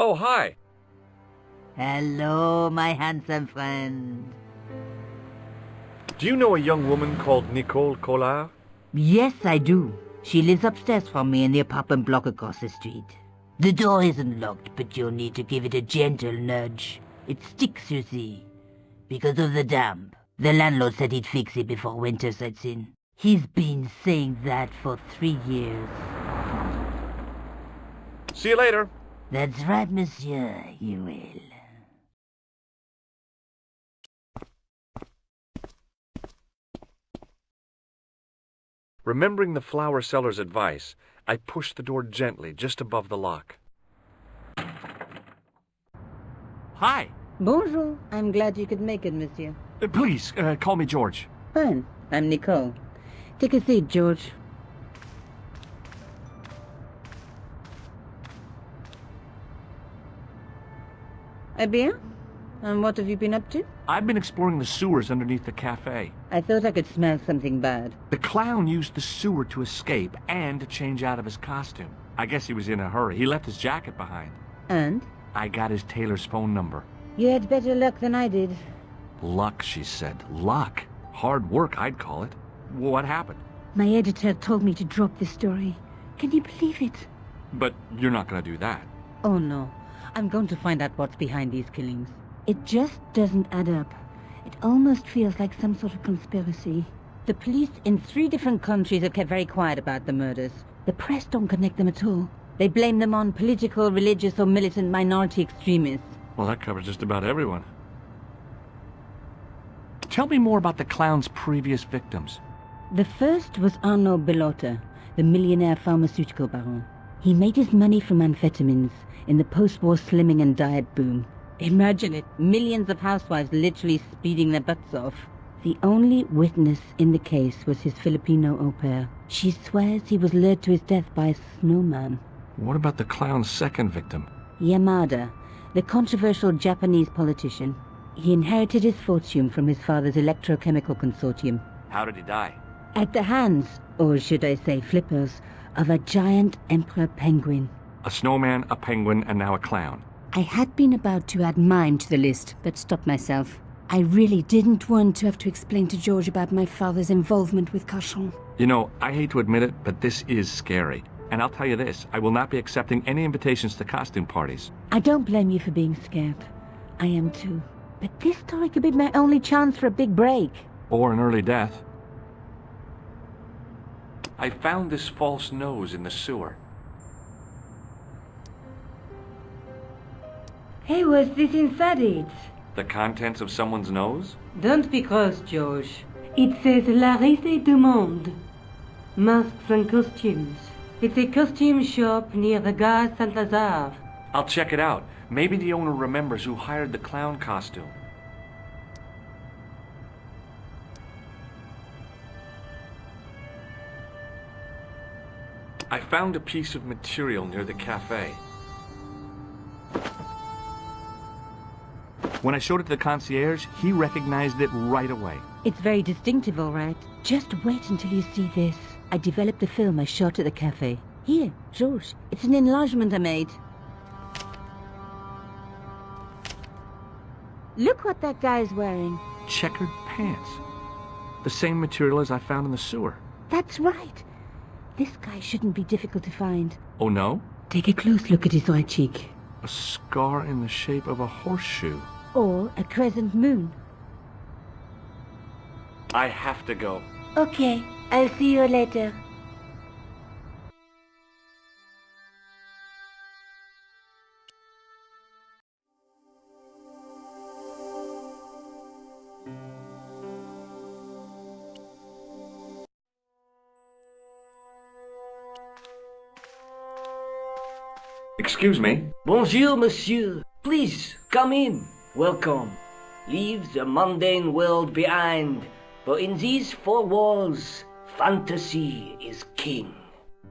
Oh, hi. Hello, my handsome friend. Do you know a young woman called Nico Collard? Yes, I do. She lives upstairs from me in the apartment block across the street. The door isn't locked, but you'll need to give it a gentle nudge. It sticks, you see, because of the damp. The landlord said he'd fix it before winter sets in. He's been saying that for 3 years. See you later. That's right, monsieur, you will. Remembering the flower seller's advice, I pushed the door gently just above the lock. Hi. Bonjour. I'm glad you could make it, monsieur. Please, call me George. Fine. I'm Nicole. Take a seat, George. Eh bien? And what have you been up to? I've been exploring the sewers underneath the cafe. I thought I could smell something bad. The clown used the sewer to escape and to change out of his costume. I guess he was in a hurry. He left his jacket behind. And? I got his tailor's phone number. You had better luck than I did. Luck, she said. Luck. Hard work, I'd call it. What happened? My editor told me to drop this story. Can you believe it? But you're not going to do that. Oh, no. I'm going to find out what's behind these killings. It just doesn't add up. It almost feels like some sort of conspiracy. The police in 3 different countries have kept very quiet about the murders. The press don't connect them at all. They blame them on political, religious, or militant minority extremists. Well, that covers just about everyone. Tell me more about the clown's previous victims. The first was Arnaud Bellotta, the millionaire pharmaceutical baron. He made his money from amphetamines in the post-war slimming and diet boom. Imagine it, millions of housewives literally speeding their butts off. The only witness in the case was his Filipino au pair. She swears he was lured to his death by a snowman. What about the clown's second victim? Yamada, the controversial Japanese politician. He inherited his fortune from his father's electrochemical consortium. How did he die? At the hands, or should I say flippers, of a giant emperor penguin. A snowman, a penguin, and now a clown. I had been about to add mime to the list, but stopped myself. I really didn't want to have to explain to George about my father's involvement with Carchon. You know, I hate to admit it, but this is scary. And I'll tell you this, I will not be accepting any invitations to costume parties. I don't blame you for being scared. I am too. But this story could be my only chance for a big break. Or an early death. I found this false nose in the sewer. Hey, what's this inside it? The contents of someone's nose? Don't be cross, George. It says La Risée du Monde. Masks and costumes. It's a costume shop near the Gare Saint-Lazare. I'll check it out. Maybe the owner remembers who hired the clown costume. I found a piece of material near the cafe. When I showed it to the concierge, he recognized it right away. It's very distinctive, all right. Just wait until you see this. I developed a film I shot at the cafe. Here, George, it's an enlargement I made. Look what that guy's wearing. Checkered pants. The same material as I found in the sewer. That's right. This guy shouldn't be difficult to find. Oh, no? Take a close look at his right cheek. A scar in the shape of a horseshoe. Or a crescent moon. I have to go. Okay, I'll see you later. Excuse me. Bonjour, monsieur. Please, come in. Welcome. Leave the mundane world behind, for in these 4 walls, fantasy is king.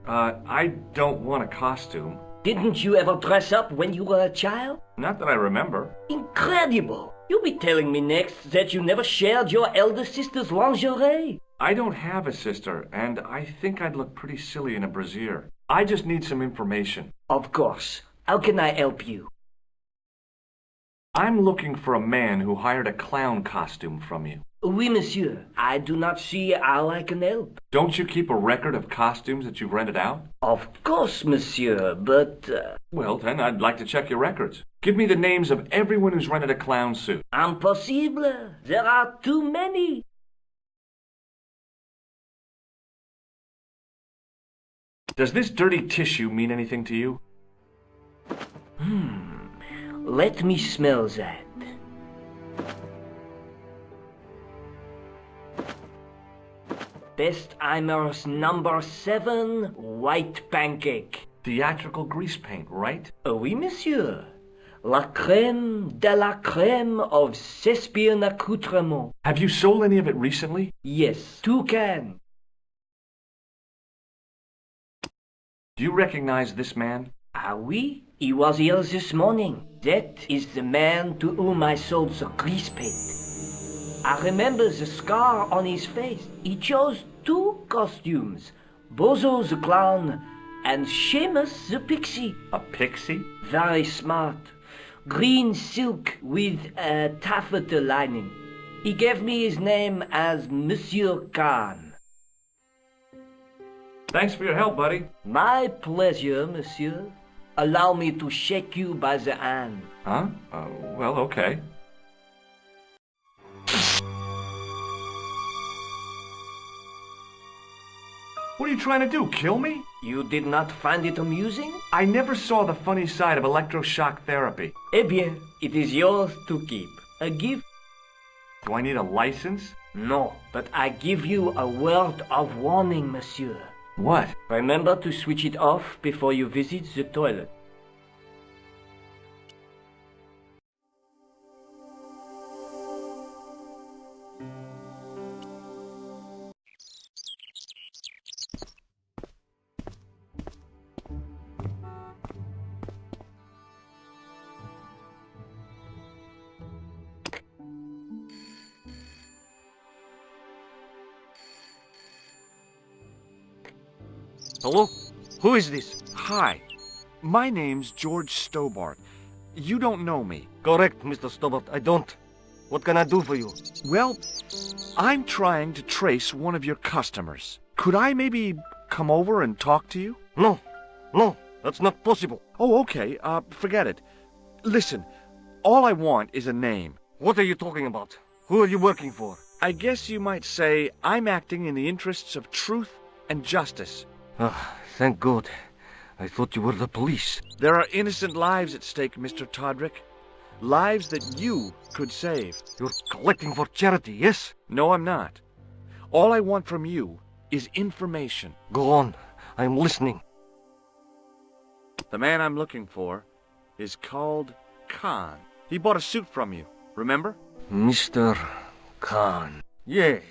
I don't want a costume. Didn't you ever dress up when you were a child? Not that I remember. Incredible! You'll be telling me next that you never shared your elder sister's lingerie. I don't have a sister, and I think I'd look pretty silly in a brassiere. I just need some information. Of course. How can I help you? I'm looking for a man who hired a clown costume from you. Oui, monsieur. I do not see how I can help. Don't you keep a record of costumes that you've rented out? Of course, monsieur, but... Well, then, I'd like to check your records. Give me the names of everyone who's rented a clown suit. Impossible. There are too many. Does this dirty tissue mean anything to you? Let me smell that. Bestheimer's number 7 white pancake. Theatrical grease paint, right? Oui, monsieur. La crème de la crème of Thespian accoutrement. Have you sold any of it recently? Yes, 2 cans. Do you recognize this man? Ah oui, he was here this morning. That is the man to whom I sold the grease paint. I remember the scar on his face. He chose 2 costumes. Bozo the clown and Seamus the pixie. A pixie? Very smart. Green silk with a taffeta lining. He gave me his name as Monsieur Khan. Thanks for your help, buddy. My pleasure, monsieur. Allow me to shake you by the hand. Huh? Well, okay. What are you trying to do, kill me? You did not find it amusing? I never saw the funny side of electroshock therapy. Eh bien, it is yours to keep. A gift? Do I need a license? No, but I give you a word of warning, monsieur. What? Remember to switch it off before you visit the toilet. Hello? Who is this? Hi. My name's George Stobbart. You don't know me. Correct, Mr. Stobbart. I don't. What can I do for you? Well, I'm trying to trace one of your customers. Could I maybe come over and talk to you? No. No, that's not possible. Oh, okay. Forget it. Listen, all I want is a name. What are you talking about? Who are you working for? I guess you might say I'm acting in the interests of truth and justice. Ah, thank God. I thought you were the police. There are innocent lives at stake, Mr. Todrick. Lives that you could save. You're collecting for charity, yes? No, I'm not. All I want from you is information. Go on. I'm listening. The man I'm looking for is called Khan. He bought a suit from you, remember? Mr. Khan. Yes,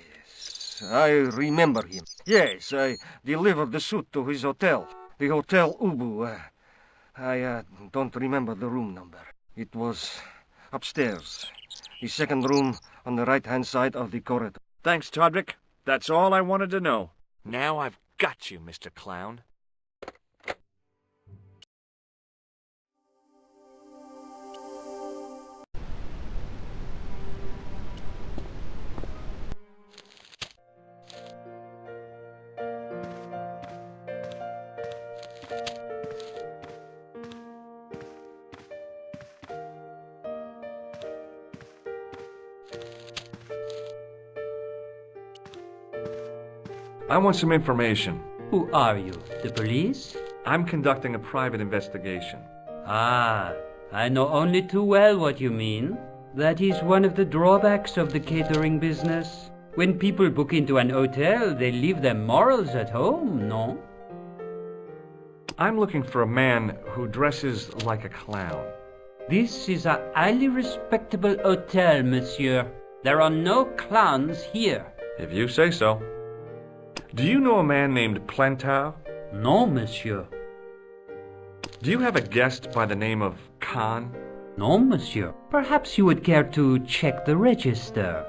I remember him. Yes, I delivered the suit to his hotel. The Hotel Ubu. I don't remember the room number. It was upstairs. The second room on the right-hand side of the corridor. Thanks, Todrick. That's all I wanted to know. Now I've got you, Mr. Clown. I want some information. Who are you? The police? I'm conducting a private investigation. Ah, I know only too well what you mean. That is one of the drawbacks of the catering business. When people book into an hotel, they leave their morals at home, no? I'm looking for a man who dresses like a clown. This is a highly respectable hotel, monsieur. There are no clowns here. If you say so. Do you know a man named Plantar? No, monsieur. Do you have a guest by the name of Khan? No, monsieur. Perhaps you would care to check the register.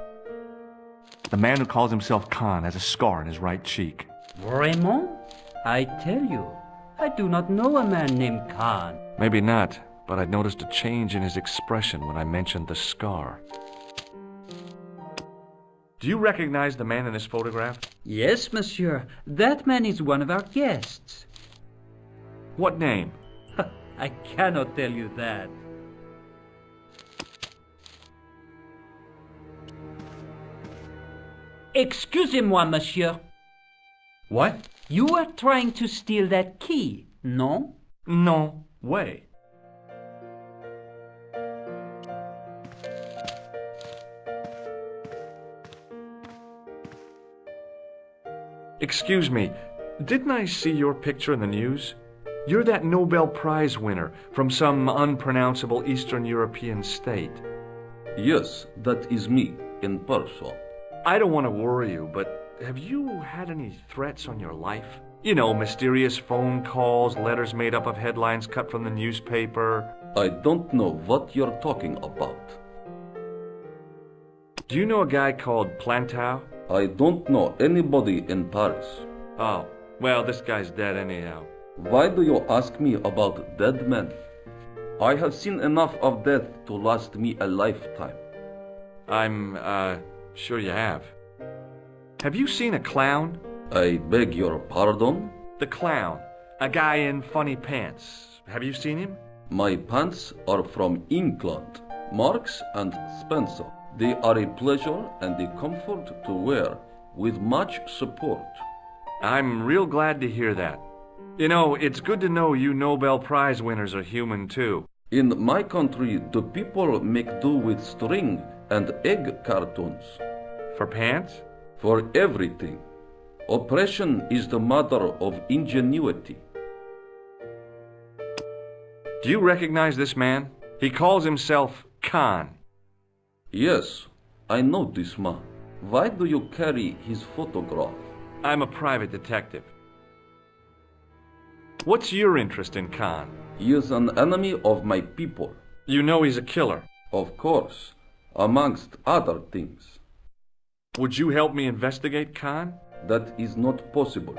The man who calls himself Khan has a scar on his right cheek. Vraiment? I tell you, I do not know a man named Khan. Maybe not, but I'd noticed a change in his expression when I mentioned the scar. Do you recognize the man in this photograph? Yes, monsieur. That man is one of our guests. What name? I cannot tell you that. Excusez-moi, monsieur. What? You were trying to steal that key, no? No way. Excuse me, didn't I see your picture in the news? You're that Nobel Prize winner from some unpronounceable Eastern European state. Yes, that is me, in person. I don't want to worry you, but have you had any threats on your life? You know, mysterious phone calls, letters made up of headlines cut from the newspaper. I don't know what you're talking about. Do you know a guy called Plantow? I don't know anybody in Paris. Oh, well, this guy's dead anyhow. Why do you ask me about dead men? I have seen enough of death to last me a lifetime. I'm, sure you have. Have you seen a clown? I beg your pardon? The clown. A guy in funny pants. Have you seen him? My pants are from England, Marks and Spencer. They are a pleasure and a comfort to wear, with much support. I'm real glad to hear that. You know, it's good to know you Nobel Prize winners are human too. In my country, the people make do with string and egg cartoons. For pants? For everything. Oppression is the mother of ingenuity. Do you recognize this man? He calls himself Khan. Yes, I know this man. Why do you carry his photograph? I'm a private detective. What's your interest in Khan? He is an enemy of my people. You know he's a killer. Of course, amongst other things. Would you help me investigate Khan? That is not possible.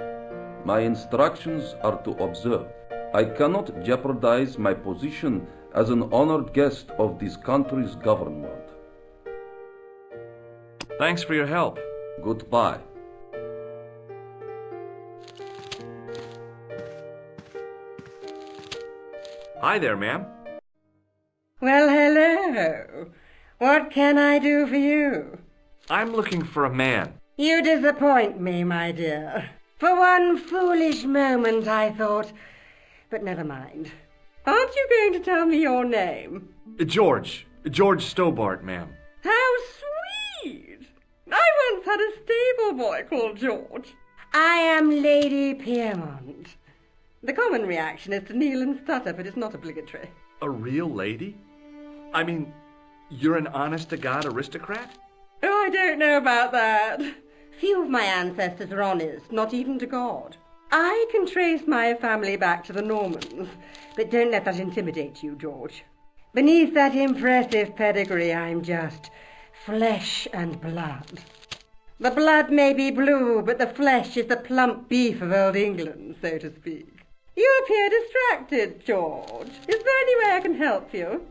My instructions are to observe. I cannot jeopardize my position as an honored guest of this country's government. Thanks for your help. Goodbye. Hi there, ma'am. Well, hello. What can I do for you? I'm looking for a man. You disappoint me, my dear. For one foolish moment I thought... But never mind. Aren't you going to tell me your name? George Stobbart, ma'am. How sweet! I once had a stable boy called George. I am Lady Piermont. The common reaction is to kneel and stutter, but it's not obligatory. A real lady? I mean, you're an honest-to-God aristocrat? Oh, I don't know about that. Few of my ancestors are honest, not even to God. I can trace my family back to the Normans, but don't let that intimidate you, George. Beneath that impressive pedigree, I'm just flesh and blood. The blood may be blue, but the flesh is the plump beef of old England, so to speak. You appear distracted, George. Is there any way I can help you?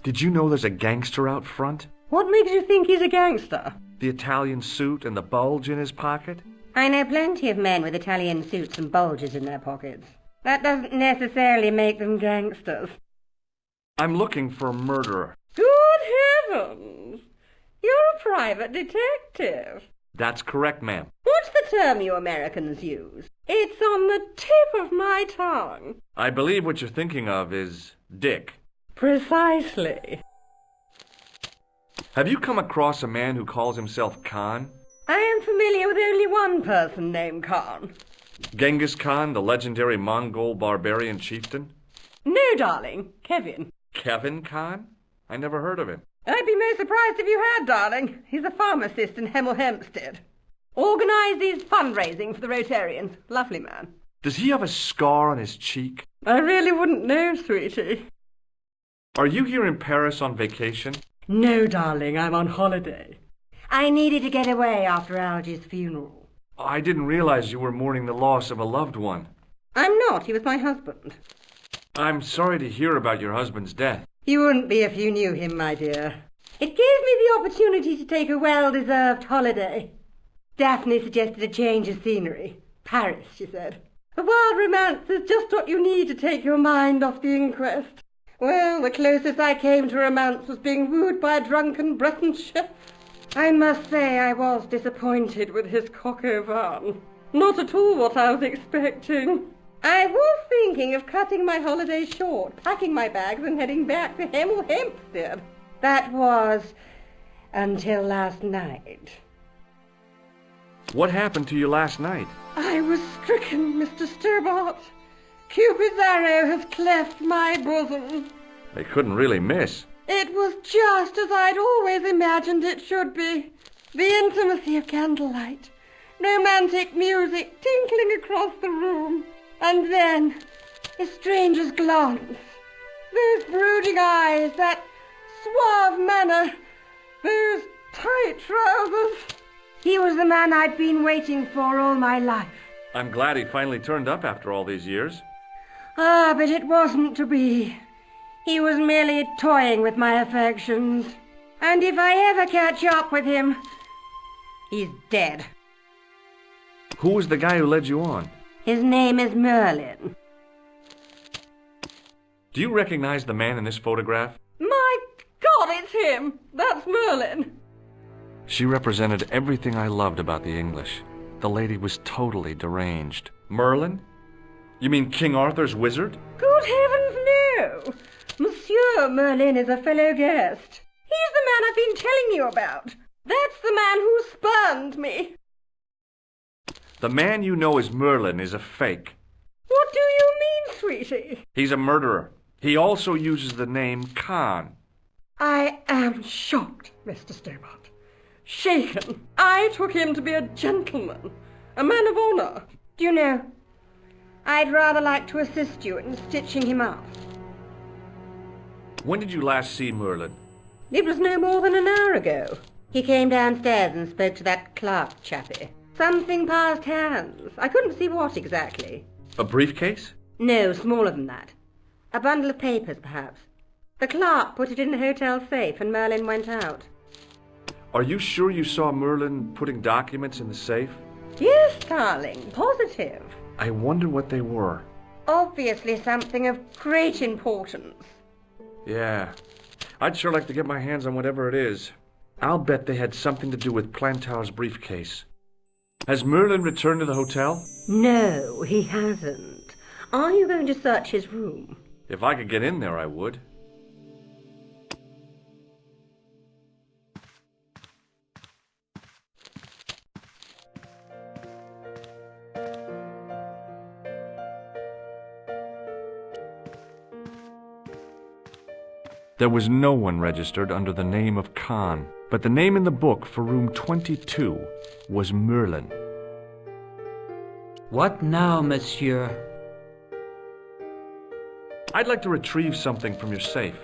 Did you know there's a gangster out front? What makes you think he's a gangster? The Italian suit and the bulge in his pocket? I know plenty of men with Italian suits and bulges in their pockets. That doesn't necessarily make them gangsters. I'm looking for a murderer. Good heavens! You're a private detective. That's correct, ma'am. What's the term you Americans use? It's on the tip of my tongue. I believe what you're thinking of is Dick. Precisely. Have you come across a man who calls himself Khan? I am familiar with only one person named Khan. Genghis Khan, the legendary Mongol barbarian chieftain? No, darling. Kevin. Kevin Khan? I never heard of him. I'd be most surprised if you had, darling. He's a pharmacist in Hemel Hempstead. Organises fundraising for the Rotarians. Lovely man. Does he have a scar on his cheek? I really wouldn't know, sweetie. Are you here in Paris on vacation? No, darling, I'm on holiday. I needed to get away after Algy's funeral. I didn't realize you were mourning the loss of a loved one. I'm not. He was my husband. I'm sorry to hear about your husband's death. You wouldn't be if you knew him, my dear. It gave me the opportunity to take a well-deserved holiday. Daphne suggested a change of scenery. Paris, she said. A wild romance is just what you need to take your mind off the inquest. Well, the closest I came to romance was being wooed by a drunken Breton chef. I must say I was disappointed with his coq au vin. Not at all what I was expecting. I was thinking of cutting my holiday short, packing my bags and heading back to Hemel Hempstead. That was until last night. What happened to you last night? I was stricken, Mr. Stobbart. Cupid's arrow has cleft my bosom. They couldn't really miss. It was just as I'd always imagined it should be. The intimacy of candlelight, romantic music tinkling across the room, and then a stranger's glance. Those brooding eyes, that suave manner, those tight trousers. He was the man I'd been waiting for all my life. I'm glad he finally turned up after all these years. Ah, but it wasn't to be. He was merely toying with my affections. And if I ever catch up with him, he's dead. Who was the guy who led you on? His name is Merlin. Do you recognize the man in this photograph? My God, it's him! That's Merlin! She represented everything I loved about the English. The lady was totally deranged. Merlin? You mean King Arthur's wizard? Good heavens, no! Monsieur Merlin is a fellow guest. He's the man I've been telling you about. That's the man who spurned me. The man you know as Merlin is a fake. What do you mean, sweetie? He's a murderer. He also uses the name Khan. I am shocked, Mr. Stobbart. Shaken. I took him to be a gentleman, a man of honor. Do you know, I'd rather like to assist you in stitching him up. When did you last see Merlin? It was no more than an hour ago. He came downstairs and spoke to that clerk chappie. Something passed hands. I couldn't see what exactly. A briefcase? No, smaller than that. A bundle of papers, perhaps. The clerk put it in the hotel safe and Merlin went out. Are you sure you saw Merlin putting documents in the safe? Yes, darling, positive. I wonder what they were. Obviously something of great importance. Yeah, I'd sure like to get my hands on whatever it is. I'll bet they had something to do with Plantow's briefcase. Has Merlin returned to the hotel? No, he hasn't. Are you going to search his room? If I could get in there, I would. There was no one registered under the name of Khan, but the name in the book for room 22 was Merlin. What now, monsieur? I'd like to retrieve something from your safe.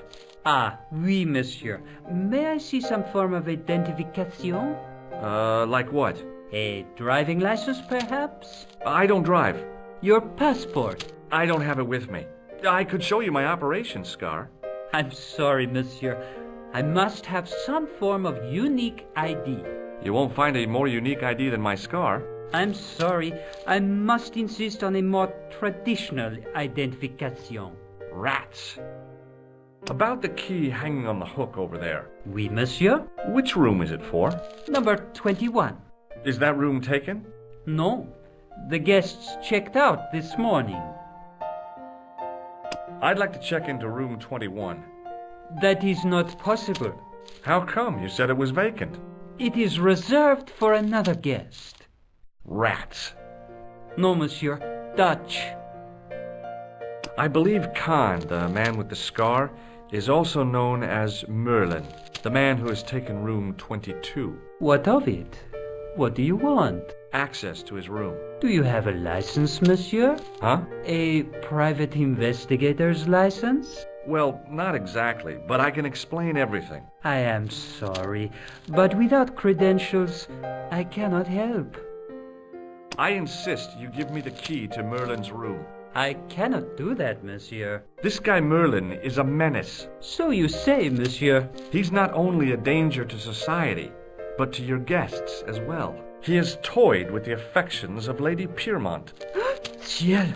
Ah, oui, monsieur. May I see some form of identification? Like what? A driving license, perhaps? I don't drive. Your passport? I don't have it with me. I could show you my operation scar. I'm sorry, monsieur. I must have some form of unique ID. You won't find a more unique ID than my scar. I'm sorry. I must insist on a more traditional identification. Rats. About the key hanging on the hook over there. Oui, monsieur. Which room is it for? Number 21. Is that room taken? No. The guests checked out this morning. I'd like to check into room 21. That is not possible. How come? You said it was vacant. It is reserved for another guest. Rats. No, monsieur. Dutch. I believe Khan, the man with the scar, is also known as Merlin, the man who has taken room 22. What of it? What do you want? Access to his room. Do you have a license, monsieur? Huh? A private investigator's license? Well, not exactly, but I can explain everything. I am sorry, but without credentials, I cannot help. I insist you give me the key to Merlin's room. I cannot do that, monsieur. This guy Merlin is a menace. So you say, monsieur. He's not only a danger to society, but to your guests as well. He has toyed with the affections of Lady Piermont. Ciel!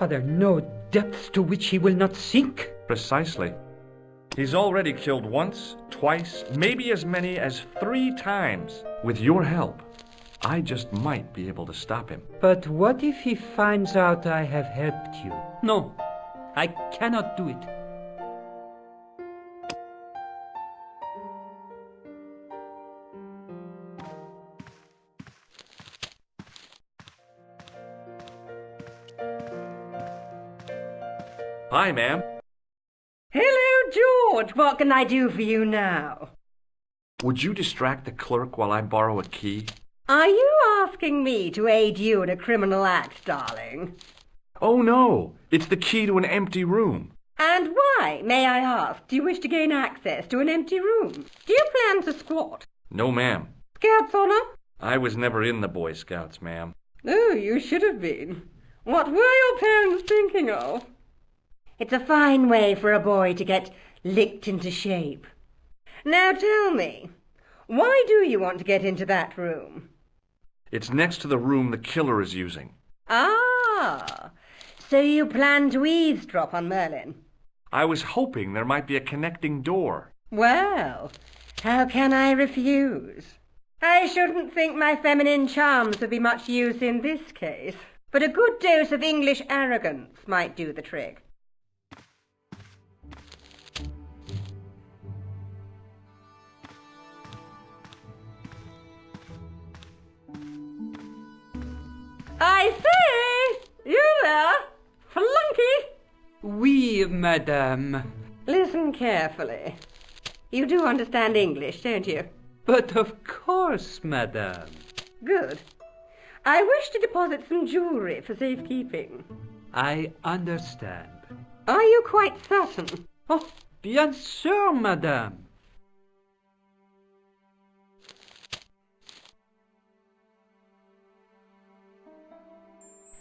Are there no depths to which he will not sink? Precisely. He's already killed once, twice, maybe as many as 3 times. With your help, I just might be able to stop him. But what if he finds out I have helped you? No, I cannot do it. Hi, ma'am. Hello, George. What can I do for you now? Would you distract the clerk while I borrow a key? Are you asking me to aid you in a criminal act, darling? Oh, no. It's the key to an empty room. And why, may I ask, do you wish to gain access to an empty room? Do you plan to squat? No, ma'am. Scouts on up? I was never in the Boy Scouts, ma'am. Oh, you should have been. What were your parents thinking of? It's a fine way for a boy to get licked into shape. Now tell me, why do you want to get into that room? It's next to the room the killer is using. Ah, so you plan to eavesdrop on Merlin? I was hoping there might be a connecting door. Well, how can I refuse? I shouldn't think my feminine charms would be much use in this case, but a good dose of English arrogance might do the trick. I say! You there? Flunky! Oui, madame. Listen carefully. You do understand English, don't you? But of course, madame. Good. I wish to deposit some jewellery for safekeeping. I understand. Are you quite certain? Oh, bien sûr, madame.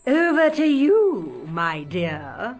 Over to you, my dear.